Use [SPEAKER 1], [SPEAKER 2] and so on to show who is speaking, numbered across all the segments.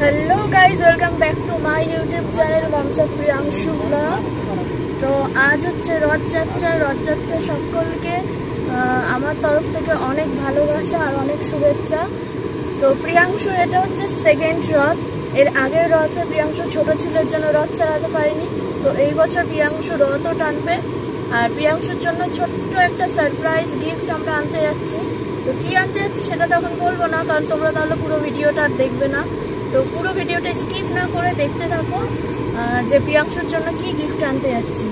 [SPEAKER 1] Hello guys welcome back to my YouTube channel ममसा Priyanshu blog. तो आज হচ্ছে রথযাত্রা সকলকে আমার তরফ থেকে অনেক ভালোবাসা আর অনেক শুভেচ্ছা। তো প্রিয়াংশু এটা হচ্ছে সেকেন্ড রথ। এর আগের রথে প্রিয়াংশু ছোট ছিল এর জন্য রথ চালাতে পারিনি। তো এই বছর প্রিয়াংশু রথও টানবে আর প্রিয়াংশুর জন্য ছোট্ট একটা সারপ্রাইজ গিফট আমরা আনতে যাচ্ছি। তো কি আনতে যাচ্ছি সেটা তখন বলবো না, কারণ তোমরা তাহলে পুরো ভিডিওটা আর দেখবে না। তো পুরো ভিডিওটা স্কিপ না করে দেখতে থাকো যে প্রিয়াংশুর জন্য কি গিফট আনতে যাচ্ছি।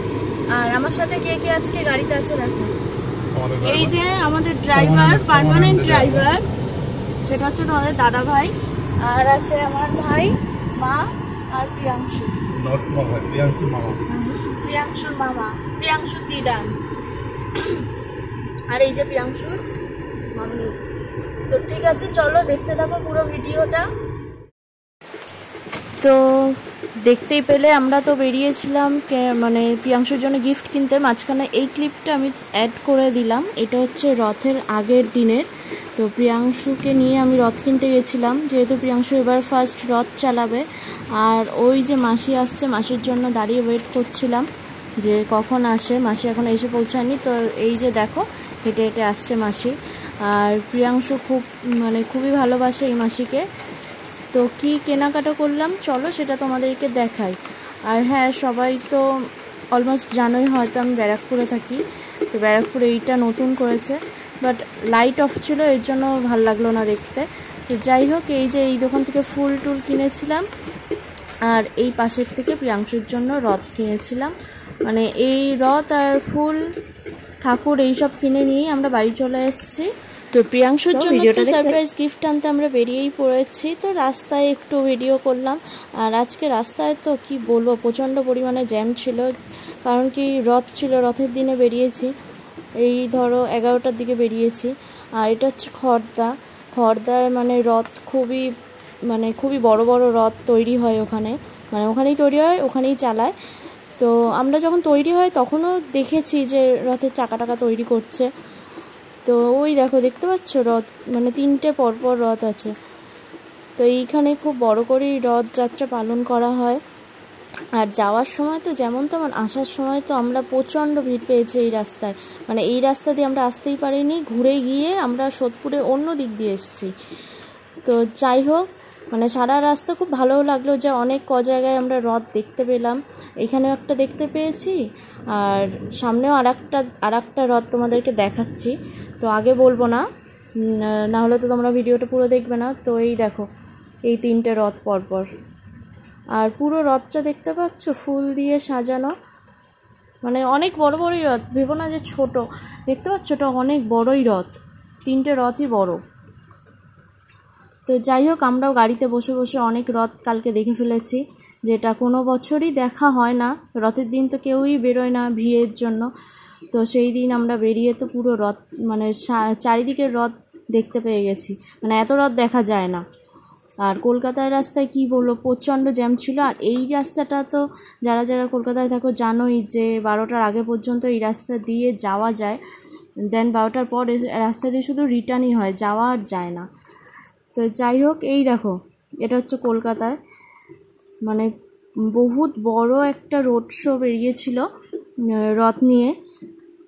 [SPEAKER 1] আর আমার সাথে কে কে আজকে গাড়িতে আছে দেখো। এই যে আমাদের ড্রাইভার, পার্মানেন্ট ড্রাইভার, সেটা হচ্ছে তোমাদের দাদা ভাই। আর আছে আমার ভাই, মা আর প্রিয়াংশু। প্রিয়াংশুর মামা, প্রিয়াংশুর দিদা। আর এই যে প্রিয়াংশুর মাম্মি। তো ঠিক আছে, চলো দেখতে থাকো পুরো ভিডিওটা। তো দেখতেই পেলে আমরা তো বেরিয়েছিলাম মানে প্রিয়াংশুর জন্য গিফট কিনতে। মাঝখানে এই ক্লিপটা আমি অ্যাড করে দিলাম, এটা হচ্ছে রথের আগের দিনের। তো প্রিয়াংশুকে নিয়ে আমি রথ কিনতে গেছিলাম, যেহেতু প্রিয়াংশু এবার ফার্স্ট রথ চালাবে। আর ওই যে মাসি আসছে, মাসির জন্য দাঁড়িয়ে ওয়েট করছিলাম যে কখন আসে। মাসি এখন এসে পৌঁছায়নি। তো এই যে দেখো হেঁটে হেঁটে আসছে মাসি। আর প্রিয়াংশু খুবই ভালোবাসে এই মাসিকে। তো কি কেনাকাটা করলাম চলো সেটা তোমাদেরকে দেখাই। আর হ্যাঁ, সবাই তো অলমোস্ট জানোই হয়তো আমি ব্যারাকপুরে থাকি। তো ব্যারাকপুরে এইটা নতুন করেছে, বাট লাইট অফ ছিল এর জন্য ভালো লাগলো না দেখতে। তো যাই হোক, এই যে এই দোকান থেকে ফুল টুল কিনেছিলাম। আর এই পাশের থেকে প্রিয়াংশুর জন্য রথ কিনেছিলাম। মানে এই রথ আর ফুল ঠাকুর এইসব কিনে নিয়েই আমরা বাড়ি চলে এসেছি। তো প্রিয়াংশুর জন্য সারপ্রাইজ গিফট আনতে আমরা বেরিয়েই পড়েছি। তো রাস্তায় একটু ভিডিও করলাম। আর আজকে রাস্তায় তো কি বলবো, প্রচণ্ড পরিমাণে জ্যাম ছিল। কারণ কি রথ ছিল, রথের দিনে বেরিয়েছি, এই ধরো 11টার দিকে বেরিয়েছি। আর এটা হচ্ছে খড়দায় রথ খুবই বড় বড় রথ তৈরি হয় ওখানে। ওখানেই তৈরি হয়, ওখানেই চালায়। তো আমরা যখন তৈরি হয় তখনও দেখেছি যে রথের চাকা তৈরি করছে। তো ওই দেখো, দেখতে পাচ্ছ রথ, 3টে পরপর রথ আছে। তো এইখানে খুব বড় করেই রথযাত্রা পালন করা হয়। আর যাওয়ার সময় তো যেমন তেমন, আসার সময় তো আমরা প্রচণ্ড ভিড় পেয়েছি এই রাস্তায়। এই রাস্তা দিয়ে আমরা আসতেই পারিনি, ঘুরে গিয়ে আমরা সোদপুরে অন্য দিক দিয়ে এসেছি। তো যাই হোক, সারা রাস্তা খুব ভালোও লাগলো যে অনেক জায়গায় আমরা রথ দেখতে পেলাম। এখানেও একটা দেখতে পেয়েছি, আর সামনেও আর একটা রথ তোমাদেরকে দেখাচ্ছি। তো আগে বলবো না, না হলে তো তোমরা ভিডিওটা পুরো দেখবে না। তো এই দেখো, এই 3টে রথ পরপর। আর পুরো রথটা দেখতে পাচ্ছ ফুল দিয়ে সাজানো। অনেক বড় বড়ই রথ, ভেবো না যে ছোট। দেখতে পাচ্ছ, এটা অনেক বড়ই রথ, 3টে রথই বড়। তো যাই হোক, আমরাও গাড়িতে বসে বসে অনেক রথ কালকে দেখে ফেলেছি, যেটা কোনো বছরই দেখা হয় না। রথের দিন তো কেউই বেরোয় না ভিড়ের জন্য। তো সেই দিন আমরা বেরিয়ে তো পুরো রথ চারিদিকের রথ দেখতে পেয়ে গেছি। এত রথ দেখা যায় না। আর কলকাতার রাস্তায় কি বলবো, প্রচণ্ড জ্যাম ছিল। আর এই রাস্তাটা তো যারা যারা কলকাতায় থাকো জানোই যে 12টার আগে পর্যন্ত এই রাস্তা দিয়ে যাওয়া যায়। দেন 12টার পর রাস্তা দিয়ে শুধু রিটার্নই হয়, যাওয়া আর যায় না। তো যাই হোক, এই দেখো, এটা হচ্ছে কলকাতায় বহুত বড় একটা রোড শো বেরিয়েছিল রথ নিয়ে।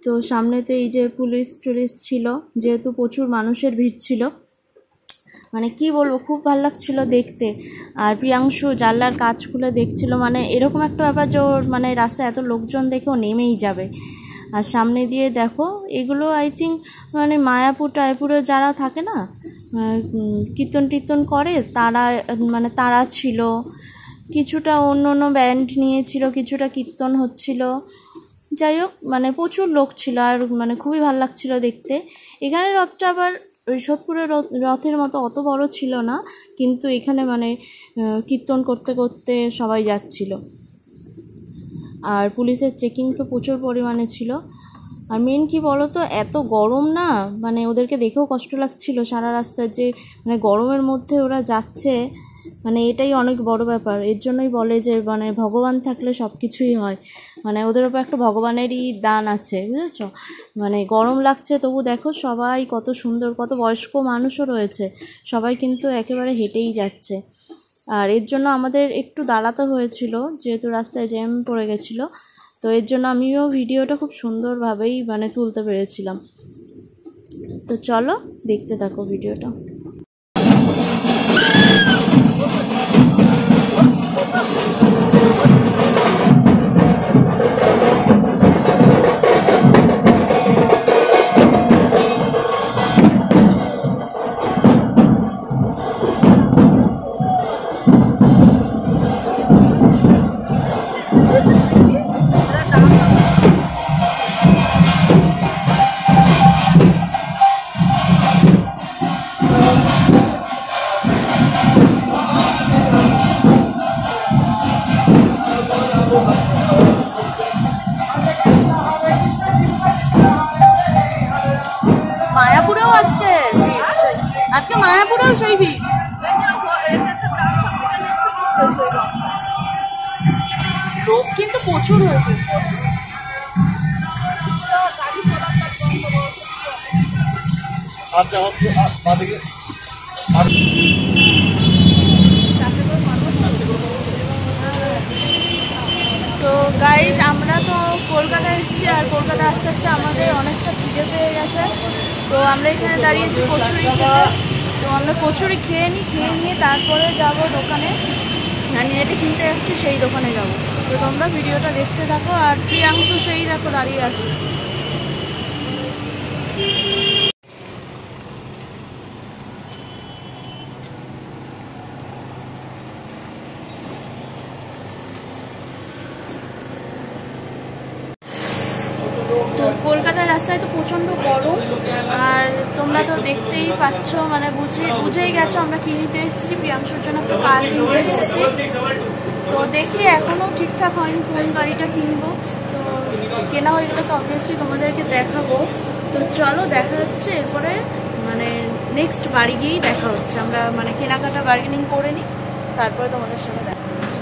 [SPEAKER 1] তো সামনে তো এই যে পুলিশ টুলিশ ছিল, যেহেতু প্রচুর মানুষের ভিড় ছিল। কি বলবো, খুব ভালো লাগছিল দেখতে। আর প্রিয়াংশু জানলার কাজ খুলে দেখছিল, এরকম একটা ব্যাপার যে ওর রাস্তায় এত লোকজন দেখে ও নেমেই যাবে। আর সামনে দিয়ে দেখো, এগুলো আই থিঙ্ক মায়াপুর টায়াপুরে যারা থাকে না, কীর্তন করে তারা, তারা ছিল। কিছুটা অন্য ব্যান্ড নিয়েছিল, কিছুটা কীর্তন হচ্ছিল। যাই হোক, প্রচুর লোক ছিল। আর খুবই ভালো লাগছিল দেখতে। এখানে রথটা আবার ওই সোদপুরের রথের মতো অত বড় ছিল না, কিন্তু এখানে কীর্তন করতে করতে সবাই যাচ্ছিল। আর পুলিশের চেকিং তো প্রচুর পরিমাণে ছিল। আর মেন কি বলো তো, এত গরম না, ওদেরকে দেখেও কষ্ট লাগছিল সারা রাস্তায় যে গরমের মধ্যে ওরা যাচ্ছে। এটাই অনেক বড় ব্যাপার। এর জন্যই বলে যে ভগবান থাকলে সব কিছুই হয়। ওদের ওপর একটা ভগবানেরই দান আছে, বুঝেছো। গরম লাগছে তবু দেখো সবাই কত সুন্দর, কত বয়স্ক মানুষও রয়েছে, সবাই কিন্তু একেবারে হেঁটেই যাচ্ছে। আর এর জন্য আমাদের একটু দাঁড়াতে হয়েছিল, যেহেতু রাস্তায় জ্যাম পড়ে গেছিলো। তো এর জন্য আমিও ভিডিওটা খুব সুন্দরভাবেই মানে তুলতে পেরেছিলাম। তো চলো দেখতে থাকো ভিডিওটা। মায়াপুরেও আজকে মায়াপুরেও সেই ভিড়। লোক কিন্তু প্রচুর হয়েছে। তো গাইজ আমরা তো কলকাতায় এসেছি, আর কলকাতা আস্তে আস্তে আমাদের অনেকটা খিদে পেয়ে গেছে। তো আমরা এখানে দাঁড়িয়েছি কচুরি খেতে। তো আমরা কচুরি খেয়ে নিয়ে তারপরে যাব দোকানে, নানি যেটা কিনতে যাচ্ছি সেই দোকানে যাব। তো তোমরা ভিডিওটা দেখতে থাকো। আর প্রিয়াংশু সেই দেখো দাঁড়িয়ে আছে। তো কলকাতার রাস্তায় তো প্রচণ্ড গরম, আর তোমরা তো দেখতেই পাচ্ছ, মানে বুঝেই গেছো আমরা কি নিতে এসেছি। প্রিয়াংশুর জন্য একটা কার কিনতে এসেছি। তো দেখি এখনও ঠিকঠাক হয়নি কোন গাড়িটা কিনবো। তো কেনা হয়ে গেলে তো অবভিয়াসলি তোমাদেরকে দেখাবো। তো চলো দেখা হচ্ছে এরপরে, মানে নেক্সট বাড়ি গিয়েই দেখা হচ্ছে। আমরা মানে কেনাকাটা বার্গেনিং করে নিই, তারপরে তোমাদের সাথে দেখা হচ্ছে।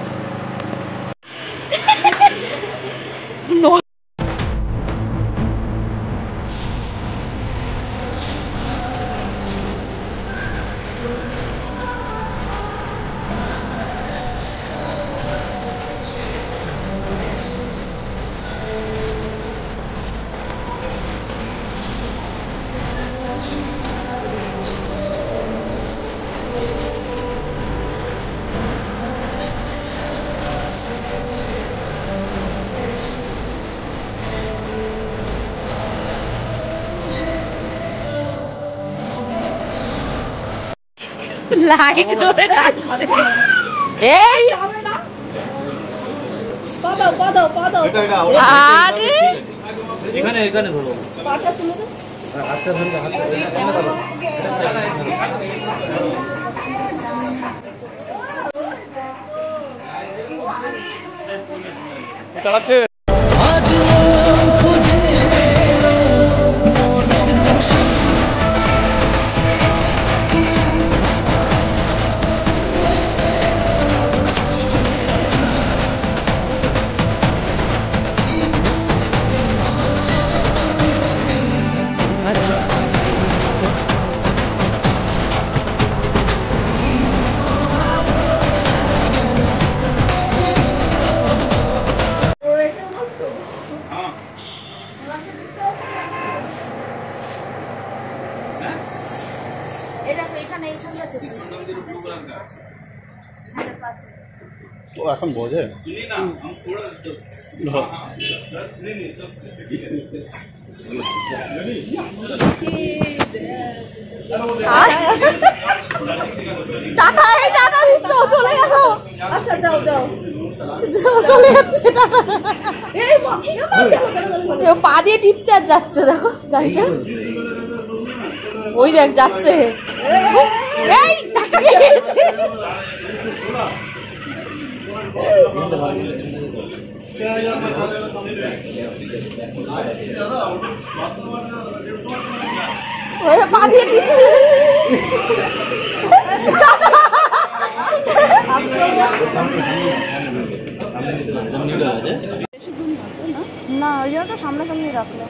[SPEAKER 1] লাইট ধরে যাচ্ছে। এই আরে এখানে ধরো, পাটা তুলে দাও, হাতটা ধরে চালাচ্ছে। ও এখন বোঝে টাটা দিচ্ছ, চলে গেল। আচ্ছা যাও চলে যাচ্ছে টাটা। পা দিয়ে টিপছে আর যাচ্ছে, দেখো গাড়িটা ওই দেখ যাচ্ছে। এই টাকা গেছে। পা দিয়ে টিপছে। না ওই জন্য তো সামনাসামনি রাখলো।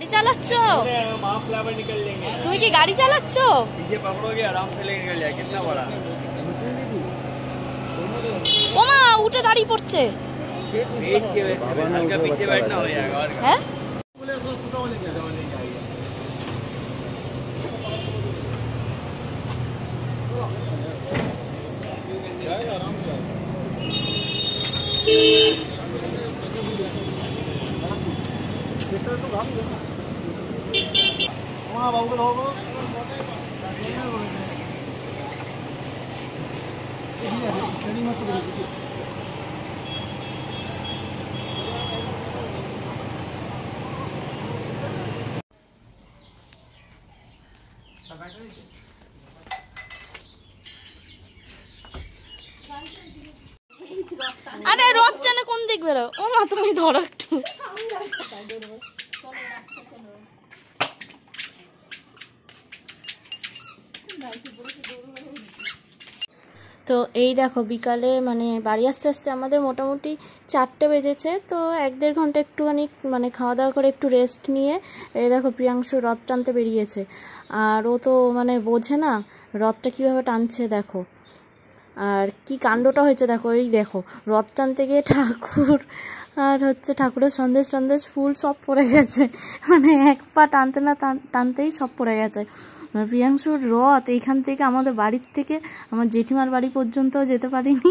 [SPEAKER 1] गाड़ी चालाচ্ছ? তুমি কি গাড়ি চালাচ্ছ?
[SPEAKER 2] पीछे पकड़ोगे आराम से लेके निकल जाए। कितना बड़ा
[SPEAKER 1] ও মা উঠে দাঁড়িয়ে পড়ছে।
[SPEAKER 2] वेट के वजह से हल्का पीछे बैठना हो जाएगा। और
[SPEAKER 1] হ্যাঁ আরে রথ টানে কোন দিক বেরো? ও মা তুমি ধরো একটু। তো এই দেখো বিকালে মানে বাড়ি আসতে আসতে আমাদের মোটামুটি 4টে বেজেছে। তো 1-1.5 ঘন্টা একটুখানি মানে খাওয়া দাওয়া করে একটু রেস্ট নিয়ে এই দেখো প্রিয়াংশু রথ টানতে বেরিয়েছে। আর ও তো মানে বোঝে না রথটা কীভাবে টানছে দেখো। আর কি কাণ্ডটা হয়েছে দেখো, এই দেখো রথ টানতে গিয়ে ঠাকুর আর হচ্ছে ঠাকুরের সন্দেশ ফুল সব পড়ে গেছে। মানে এক পা টানতে না টানতেই সব পড়ে গেছে। প্রিয়াংশুর রথ এইখান থেকে আমাদের বাড়ির থেকে আমার জেঠিমার বাড়ি পর্যন্তও যেতে পারিনি,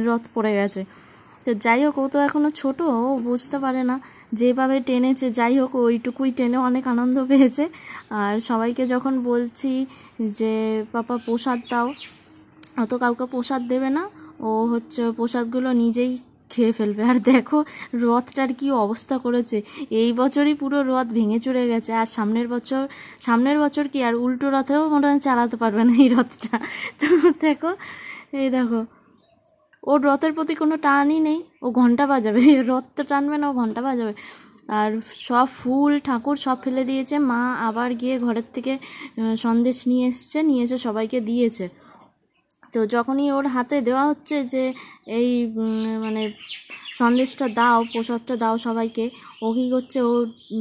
[SPEAKER 1] রথ পড়ে গেছে। তো যাই হোক ও তো এখনও ছোটো, ও বুঝতে পারে না, যেভাবে টেনেছে যাই হোক ওইটুকুই টেনে অনেক আনন্দ পেয়েছে। আর সবাইকে যখন বলছি যে পাপা প্রসাদ দাও, ও তো কাউকে প্রসাদ দেবে না, ও হচ্ছে প্রসাদগুলো নিজেই খেয়ে ফেলবে। আর দেখো রথটার কি অবস্থা করেছে, এই বছরই পুরো রথ ভেঙে চুরে গেছে। আর সামনের বছর কি আর উল্টো রথেও মনে হয় চালাতে পারবে না এই রথটা। তো দেখো এই দেখো ওর রথের প্রতি কোনো টানই নেই, ও ঘন্টা বাজাবে, রথ তো টানবে না, ও ঘন্টা বাজাবে। আর সব ফুল ঠাকুর সব ফেলে দিয়েছে। মা আবার গিয়ে ঘরের থেকে সন্দেশ নিয়ে এসে সবাইকে দিয়েছে। তো যখনই ওর হাতে দেওয়া হচ্ছে যে এই মানে সন্দেশটা দাও, প্রসাদটা দাও সবাইকে, ও কী করছে, ও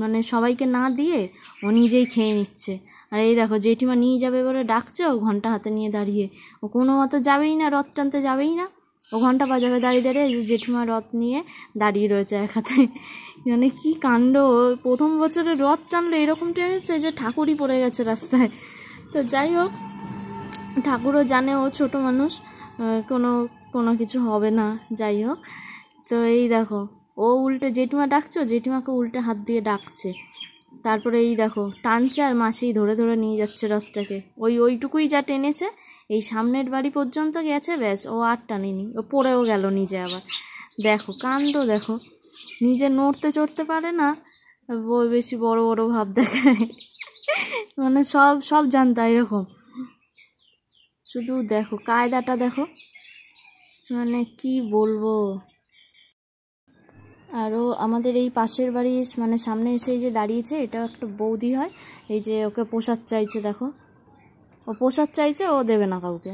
[SPEAKER 1] মানে সবাইকে না দিয়ে ও নিজেই খেয়ে নিচ্ছে। আর এই দেখো জেঠিমা নিয়ে যাবে বলে ডাকছে, ও ঘন্টা হাতে নিয়ে দাঁড়িয়ে, ও কোনো মতো যাবেই না, রথ টানতে যাবেই না, ও ঘন্টা বাজাবে দাঁড়িয়ে জেঠিমা রথ নিয়ে দাঁড়িয়ে রয়েছে এক হাতে। মানে কি কাণ্ড, প্রথম বছরে রথ টানলো এরকম টেনেছে যে ঠাকুরই পড়ে গেছে রাস্তায়। তো যাই হোক ঠাকুরও জানে ও ছোট মানুষ, কোনো কিছু হবে না। যাই হোক তো এই দেখো ও উল্টে জেঠিমা ডাকছে, জেঠিমাকে উল্টে হাত দিয়ে ডাকছে। তারপরে এই দেখো টানছে আর মাসি ধরে নিয়ে যাচ্ছে রথটাকে। ওইটুকুই যা টেনেছে, এই সামনের বাড়ি পর্যন্ত গেছে, ব্যাস, ও আর টানেনি, ও পড়েও গেল নিজে আবার। দেখো কাণ্ড দেখো, নিজে নড়তে চড়তে পারে না, বেশি বড় ভাব দেখায়। মানে সব জানতা এরকম, শুধু দেখো কায়দাটা দেখো, মানে কি বলবো। আরও আমাদের এই পাশের বাড়ি মানে সামনে এসে যে দাঁড়িয়েছে, এটা একটা বৌদি হয়, এই যে ওকে প্রসাদ চাইছে, দেখো ও প্রসাদ চাইছে, ও দেবে না কাউকে,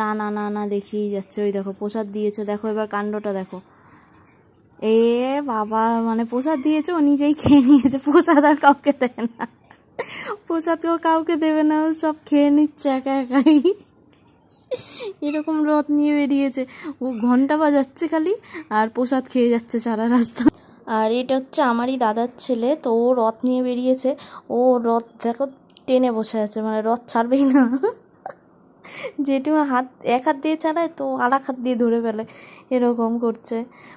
[SPEAKER 1] না না না না দেখিয়ে যাচ্ছে। ওই দেখো প্রসাদ দিয়েছে, দেখো এবার কাণ্ডটা দেখো। এ বাবা, মানে প্রসাদ দিয়েছে, ও নিজেই খেয়ে নিয়েছে, প্রসাদ আর কাউকে দেবে না, প্রসাদকেও কাউকে দেবে না, ও সব খেয়ে নিচ্ছে একা একাই। এরকম রথ নিয়ে বেরিয়েছে, ও ঘন্টা বাজাচ্ছে খালি আর প্রসাদ খেয়ে যাচ্ছে সারা রাস্তা। আর এটা হচ্ছে আমারই দাদার ছেলে, তো ও রথ নিয়ে বেরিয়েছে, ও রথ দেখো টেনে বসে আছে, মানে রথ ছাড়বেই না। জেঠিমা এক হাত দিয়ে চালায়, তো আর এক হাত দিয়ে ধরে ফেলে, এরকম করছে।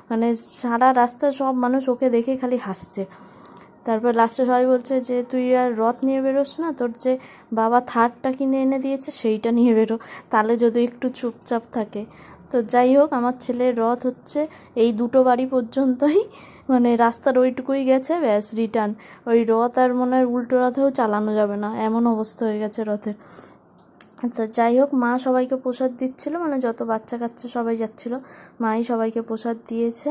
[SPEAKER 1] মানে সারা রাস্তা সব মানুষ ওকে দেখে খালি হাসছে। তারপর লাস্টে সবাই বলছে যে তুই আর রথ নিয়ে বেরোস না, তোর যে বাবা থারটা কিনে এনে দিয়েছে সেইটা নিয়ে বেরো, তাহলে যদি একটু চুপচাপ থাকে। তো যাই হোক আমার ছেলের রথ হচ্ছে এই দুটো বাড়ি পর্যন্তই, মানে রাস্তার ওইটুকুই গেছে, ব্যাস রিটার্ন। ওই রথ আর মনে হয় উল্টো রথেও চালানো যাবে না, এমন অবস্থা হয়ে গেছে রথের। তো যাই হোক মা সবাইকে প্রসাদ দিচ্ছিলো, মানে যত বাচ্চা কাচ্চা সবাই যাচ্ছিলো, মাই সবাইকে প্রসাদ দিয়েছে।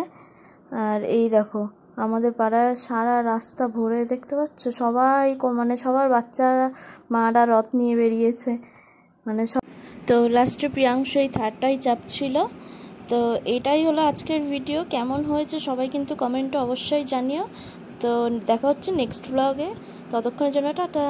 [SPEAKER 1] আর এই দেখো আমাদের পাড়ার সারা রাস্তা ভরে, দেখতে পাচ্ছ সবাই, মানে সবার বাচ্চারা মারা রথ নিয়ে বেরিয়েছে, মানে সব। তো লাস্টে প্রিয়াংশু এই থার্ডটাই চাপছিল। তো এটাই হলো আজকের ভিডিও, কেমন হয়েছে সবাই কিন্তু কমেন্টে অবশ্যই জানিও। তো দেখা হচ্ছে নেক্সট ব্লগে, ততক্ষণের জন্য টাটা।